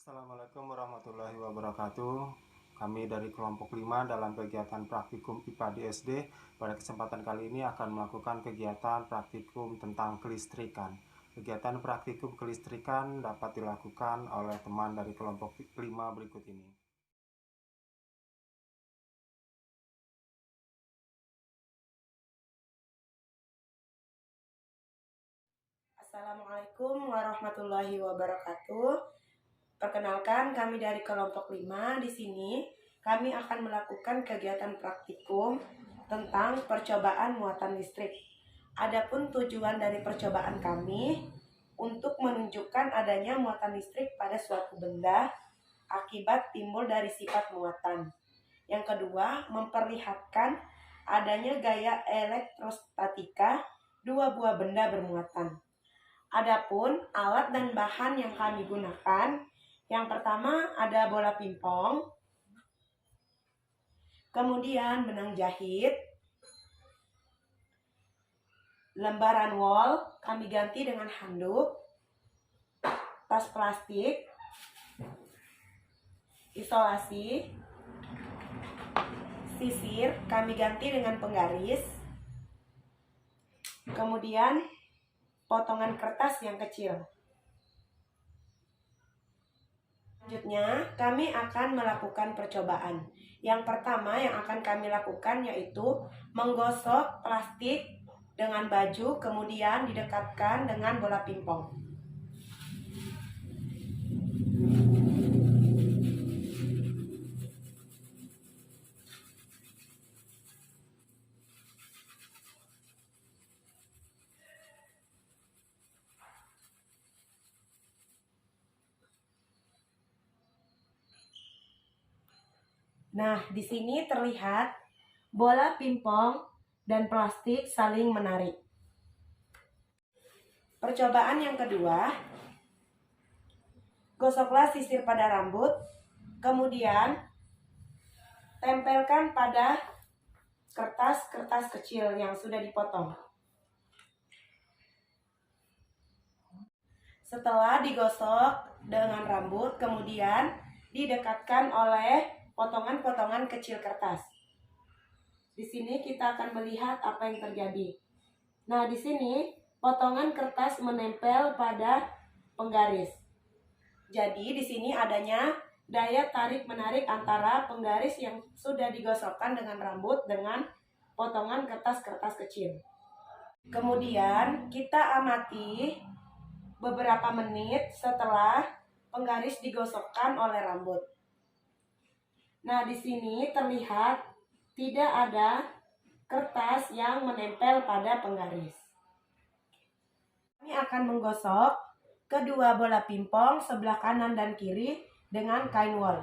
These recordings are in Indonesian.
Assalamualaikum warahmatullahi wabarakatuh. Kami dari kelompok 5 dalam kegiatan praktikum IPA di SD pada kesempatan kali ini akan melakukan kegiatan praktikum tentang kelistrikan. Kegiatan praktikum kelistrikan dapat dilakukan oleh teman dari kelompok 5 berikut ini. Assalamualaikum warahmatullahi wabarakatuh. Perkenalkan, kami dari kelompok 5. Di sini kami akan melakukan kegiatan praktikum tentang percobaan muatan listrik. Adapun tujuan dari percobaan kami untuk menunjukkan adanya muatan listrik pada suatu benda akibat timbul dari sifat muatan. Yang kedua, memperlihatkan adanya gaya elektrostatika dua buah benda bermuatan. Adapun alat dan bahan yang kami gunakan, yang pertama ada bola pingpong, kemudian benang jahit, lembaran wol kami ganti dengan handuk, tas plastik, isolasi, sisir kami ganti dengan penggaris, kemudian potongan kertas yang kecil. Selanjutnya, kami akan melakukan percobaan. Yang pertama yang akan kami lakukan yaitu menggosok plastik dengan baju, kemudian didekatkan dengan bola pingpong. Nah, di sini terlihat bola pingpong dan plastik saling menarik. Percobaan yang kedua, gosoklah sisir pada rambut, kemudian tempelkan pada kertas-kertas kecil yang sudah dipotong. Setelah digosok dengan rambut, kemudian didekatkan oleh potongan-potongan kecil kertas. Di sini kita akan melihat apa yang terjadi. Nah, di sini potongan kertas menempel pada penggaris. Jadi di sini adanya daya tarik-menarik antara penggaris yang sudah digosokkan dengan rambut dengan potongan kertas-kertas kecil. Kemudian kita amati beberapa menit setelah penggaris digosokkan oleh rambut. Nah, di sini terlihat tidak ada kertas yang menempel pada penggaris. Kami akan menggosok kedua bola pingpong sebelah kanan dan kiri dengan kain wol.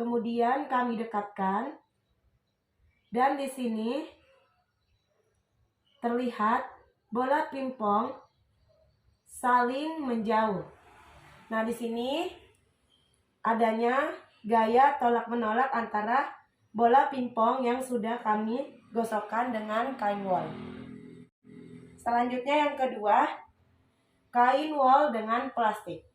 Kemudian kami dekatkan, dan di sini terlihat bola pingpong saling menjauh. Nah, di sini adanya gaya tolak-menolak antara bola pingpong yang sudah kami gosokkan dengan kain wol. Selanjutnya yang kedua, kain wol dengan plastik.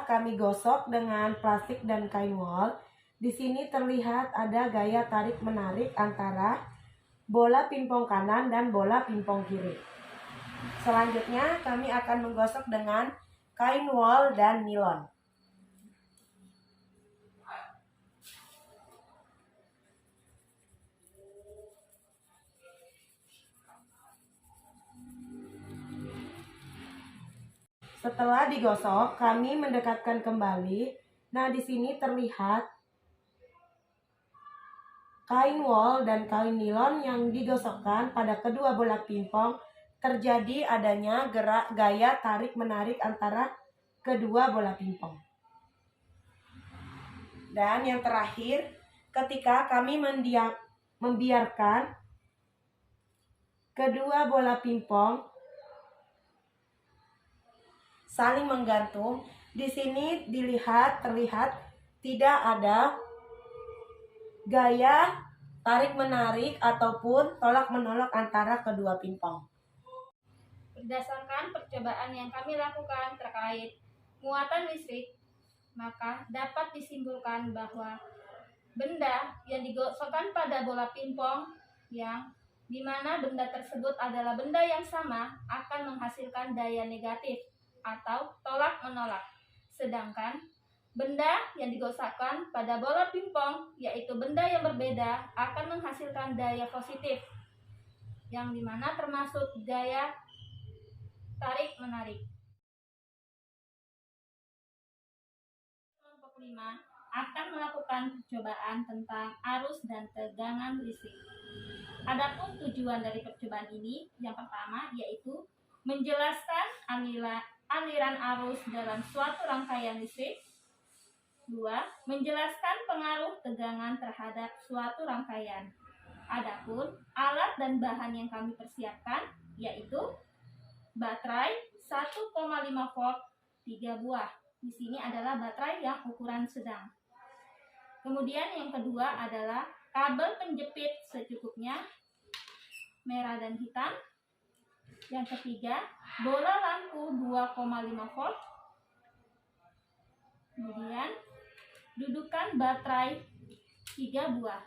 Kami gosok dengan plastik dan kain wol. Di sini terlihat ada gaya tarik-menarik antara bola pingpong kanan dan bola pingpong kiri. Selanjutnya kami akan menggosok dengan kain wol dan nilon. Setelah digosok, kami mendekatkan kembali. Nah, di sini terlihat kain wol dan kain nilon yang digosokkan pada kedua bola pingpong. Terjadi adanya gerak gaya tarik-menarik antara kedua bola pingpong. Dan yang terakhir, ketika kami membiarkan kedua bola pingpong saling menggantung. Di sini terlihat tidak ada gaya tarik-menarik ataupun tolak-menolak antara kedua pingpong. Berdasarkan percobaan yang kami lakukan terkait muatan listrik, maka dapat disimpulkan bahwa benda yang digosokkan pada bola pingpong yang dimana benda tersebut adalah benda yang sama akan menghasilkan daya negatif atau tolak-menolak. Sedangkan benda yang digosokkan pada bola pingpong, yaitu benda yang berbeda, akan menghasilkan daya positif, yang dimana termasuk daya tarik-menarik. Kelompok 5 akan melakukan percobaan tentang arus dan tegangan listrik. Adapun tujuan dari percobaan ini, yang pertama yaitu menjelaskan aliran arus dalam suatu rangkaian listrik. 2. Menjelaskan pengaruh tegangan terhadap suatu rangkaian. Adapun alat dan bahan yang kami persiapkan yaitu baterai 1,5 volt 3 buah. Di sini adalah baterai yang ukuran sedang. Kemudian yang kedua adalah kabel penjepit secukupnya, merah dan hitam. Yang ketiga, bola lampu 2,5 volt. Kemudian dudukan baterai 3 buah.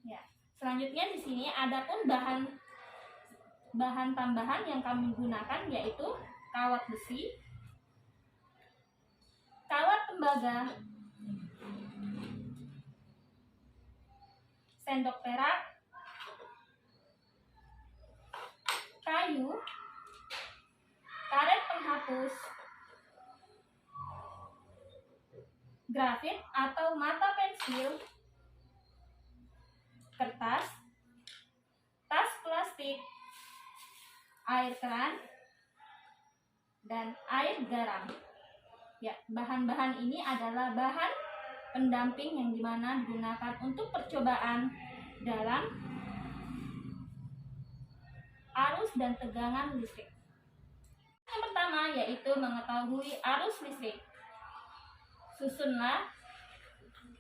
Ya, selanjutnya di sini adapun bahan tambahan yang kami gunakan yaitu kawat besi, kawat tembaga, sendok perak, kayu, karet penghapus, grafit atau mata pensil, kertas, tas plastik, air keran, dan air garam. Ya, bahan-bahan ini adalah bahan pendamping yang dimana digunakan untuk percobaan dalam arus dan tegangan listrik. Yang pertama yaitu mengetahui arus listrik. Susunlah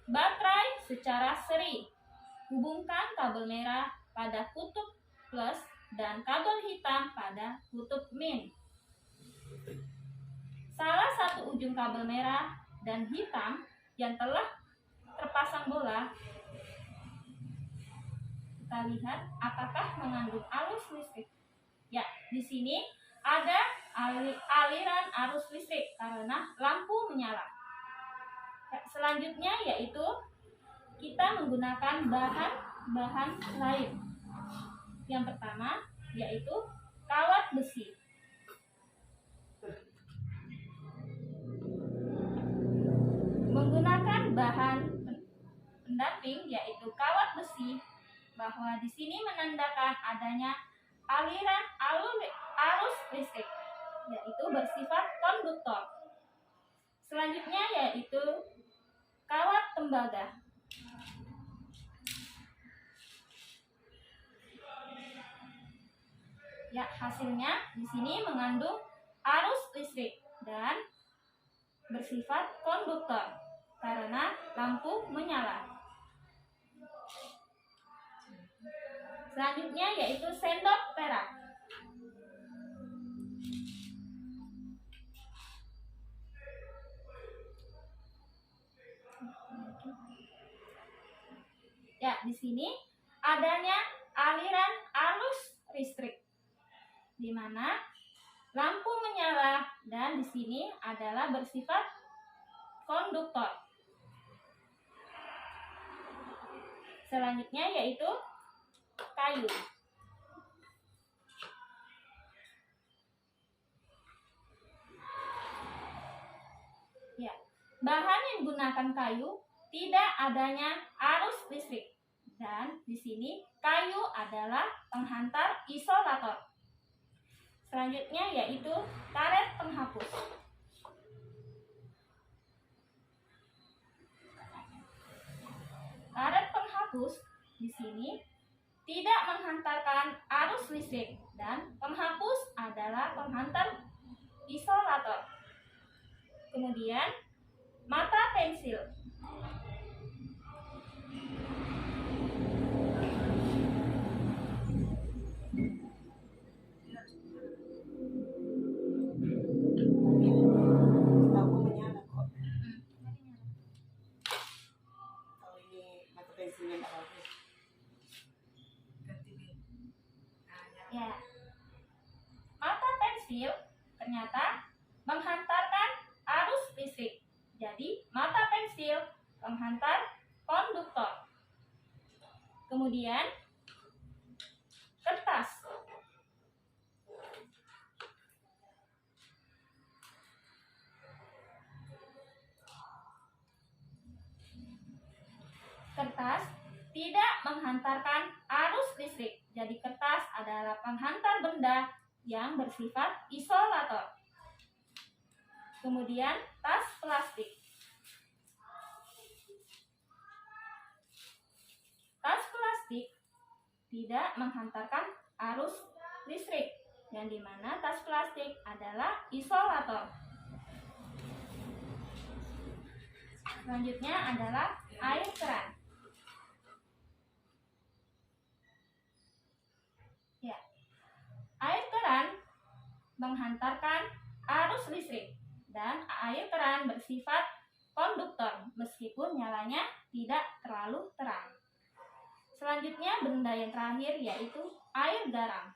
baterai secara seri. Hubungkan kabel merah pada kutub plus dan kabel hitam pada kutub min. Salah satu ujung kabel merah dan hitam yang telah terpasang bola, kita lihat apakah mengandung arus listrik. Ya, di sini ada aliran arus listrik karena lampu menyala. Ya, selanjutnya yaitu kita menggunakan bahan lain. Yang pertama yaitu kawat besi. Menggunakan bahan pendamping yaitu kawat besi, bahwa di sini menandakan adanya aliran arus listrik, yaitu bersifat konduktor. Selanjutnya yaitu kawat tembaga. Ya, hasilnya di sini mengandung arus listrik dan bersifat konduktor karena lampu menyala. Selanjutnya yaitu sendok perak. Ya, di sini adanya aliran arus listrik di mana lampu menyala dan di sini adalah bersifat konduktor. Selanjutnya yaitu kayu. Ya, bahan yang digunakan kayu tidak adanya arus listrik dan di sini kayu adalah penghantar isolator. Selanjutnya yaitu karet penghapus. penghapus di sini tidak menghantarkan arus listrik dan penghapus adalah penghantar isolator. Kemudian mata pensil. Aku menyala kok. Kalau ini mata pensilnya nggak bagus. Ya. Mata pensil ternyata menghantarkan arus listrik. Jadi, mata pensil penghantar konduktor. Kemudian, kertas. Kertas tidak menghantarkan arus listrik. Jadi kertas adalah penghantar benda yang bersifat isolator. Kemudian tas plastik. Tas plastik tidak menghantarkan arus listrik, yang dimana tas plastik adalah isolator. Selanjutnya adalah air keran. Ya, air keran menghantarkan arus listrik dan air keran bersifat konduktor meskipun nyalanya tidak terlalu terang. Selanjutnya benda yang terakhir yaitu air garam.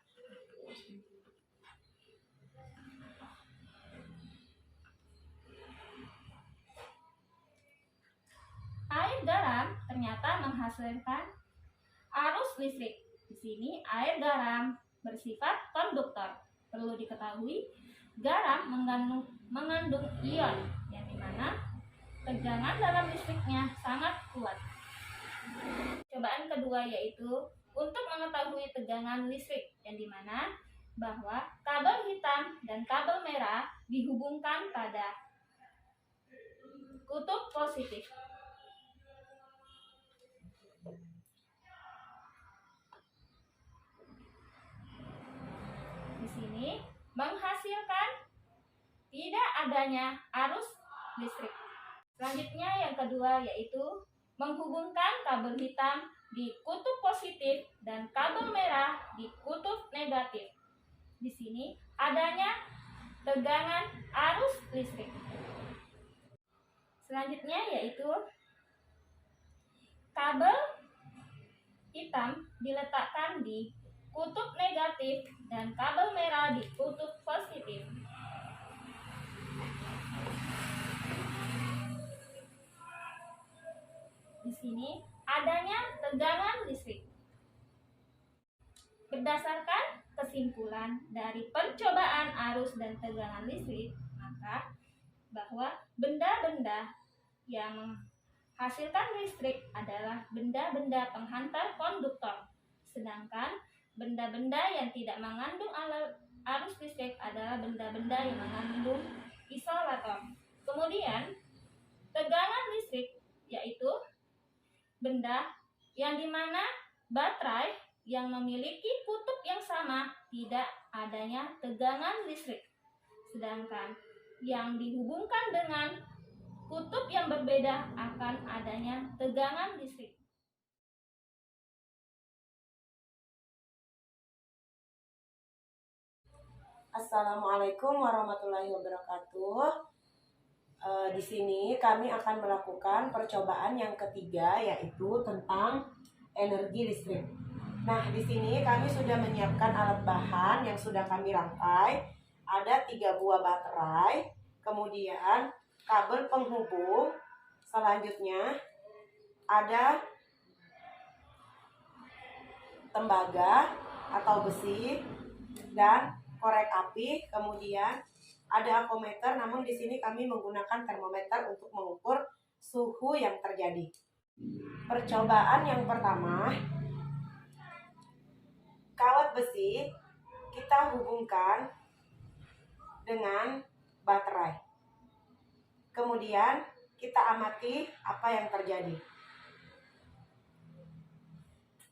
Air garam ternyata menghasilkan arus listrik. Di sini air garam bersifat konduktor. Perlu diketahui, garam mengandung ion yang dimana tegangan dalam listriknya sangat kuat. Cobaan kedua yaitu untuk mengetahui tegangan listrik, yang dimana bahwa kabel hitam dan kabel merah dihubungkan pada kutub positif. Di sini menghasilkan tidak adanya arus listrik. Selanjutnya yang kedua yaitu menghubungkan kabel hitam di kutub positif dan kabel merah di kutub negatif. Di sini adanya tegangan arus listrik. Selanjutnya yaitu kabel hitam diletakkan di kutub negatif dan kabel merah di kutub positif. Di sini adanya tegangan listrik. Berdasarkan kesimpulan dari percobaan arus dan tegangan listrik, maka bahwa benda-benda yang menghasilkan listrik adalah benda-benda penghantar konduktor, sedangkan benda-benda yang tidak mengandung arus listrik adalah benda-benda yang mengandung isolator. Kemudian, tegangan listrik yaitu benda yang dimana baterai yang memiliki kutub yang sama tidak adanya tegangan listrik, sedangkan yang dihubungkan dengan kutub yang berbeda akan adanya tegangan listrik. Assalamualaikum warahmatullahi wabarakatuh. Di sini kami akan melakukan percobaan yang ketiga yaitu tentang energi listrik. Nah, di sini kami sudah menyiapkan alat bahan yang sudah kami rangkai. Ada 3 buah baterai, kemudian kabel penghubung, selanjutnya ada tembaga atau besi dan korek api, kemudian ada apometer, namun di sini kami menggunakan termometer untuk mengukur suhu yang terjadi. Percobaan yang pertama, kawat besi kita hubungkan dengan baterai. Kemudian kita amati apa yang terjadi.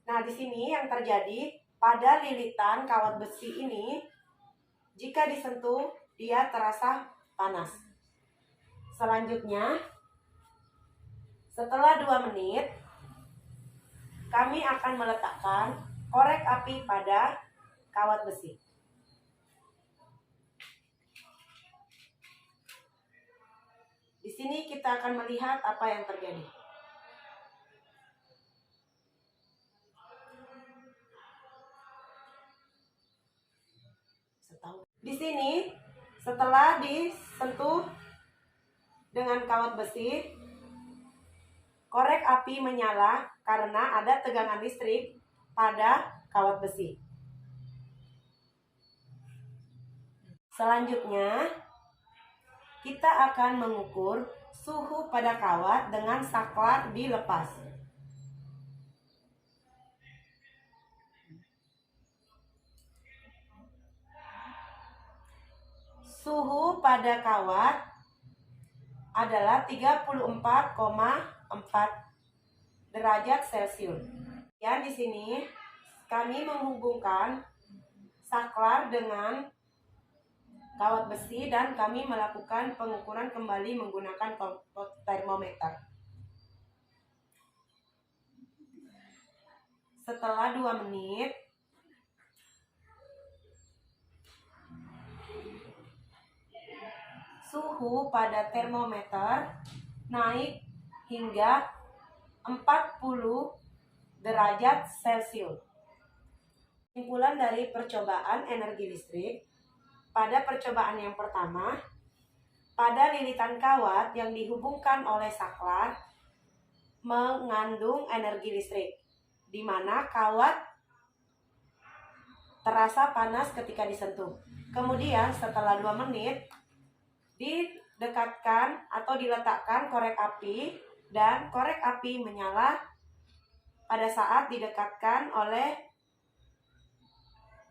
Nah, di sini yang terjadi pada lilitan kawat besi ini, jika disentuh, dia terasa panas. Selanjutnya, setelah 2 menit, kami akan meletakkan korek api pada kawat besi. Di sini kita akan melihat apa yang terjadi. Di sini, setelah disentuh dengan kawat besi, korek api menyala karena ada tegangan listrik pada kawat besi. Selanjutnya, kita akan mengukur suhu pada kawat dengan saklar dilepas. Suhu pada kawat adalah 34,4 derajat Celcius. Ya, di sini kami menghubungkan saklar dengan kawat besi dan kami melakukan pengukuran kembali menggunakan termometer. Setelah 2 menit, suhu pada termometer naik hingga 40 derajat Celcius. Kesimpulan dari percobaan energi listrik, pada percobaan yang pertama, pada lilitan kawat yang dihubungkan oleh saklar mengandung energi listrik, di mana kawat terasa panas ketika disentuh. Kemudian setelah 2 menit, didekatkan atau diletakkan korek api dan korek api menyala pada saat didekatkan oleh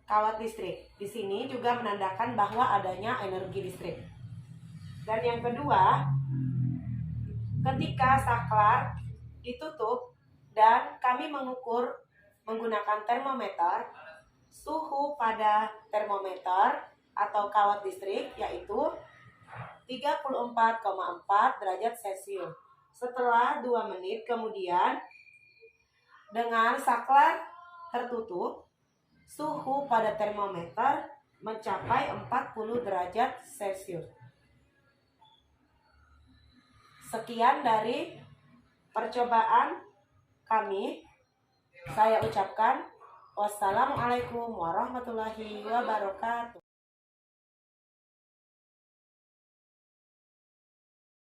kawat listrik. Di sini juga menandakan bahwa adanya energi listrik. Dan yang kedua, ketika saklar ditutup dan kami mengukur menggunakan termometer, suhu pada termometer atau kawat listrik yaitu 34,4 derajat Celcius. Setelah 2 menit kemudian, dengan saklar tertutup, suhu pada termometer mencapai 40 derajat Celcius. Sekian dari percobaan kami. Saya ucapkan wassalamualaikum warahmatullahi wabarakatuh.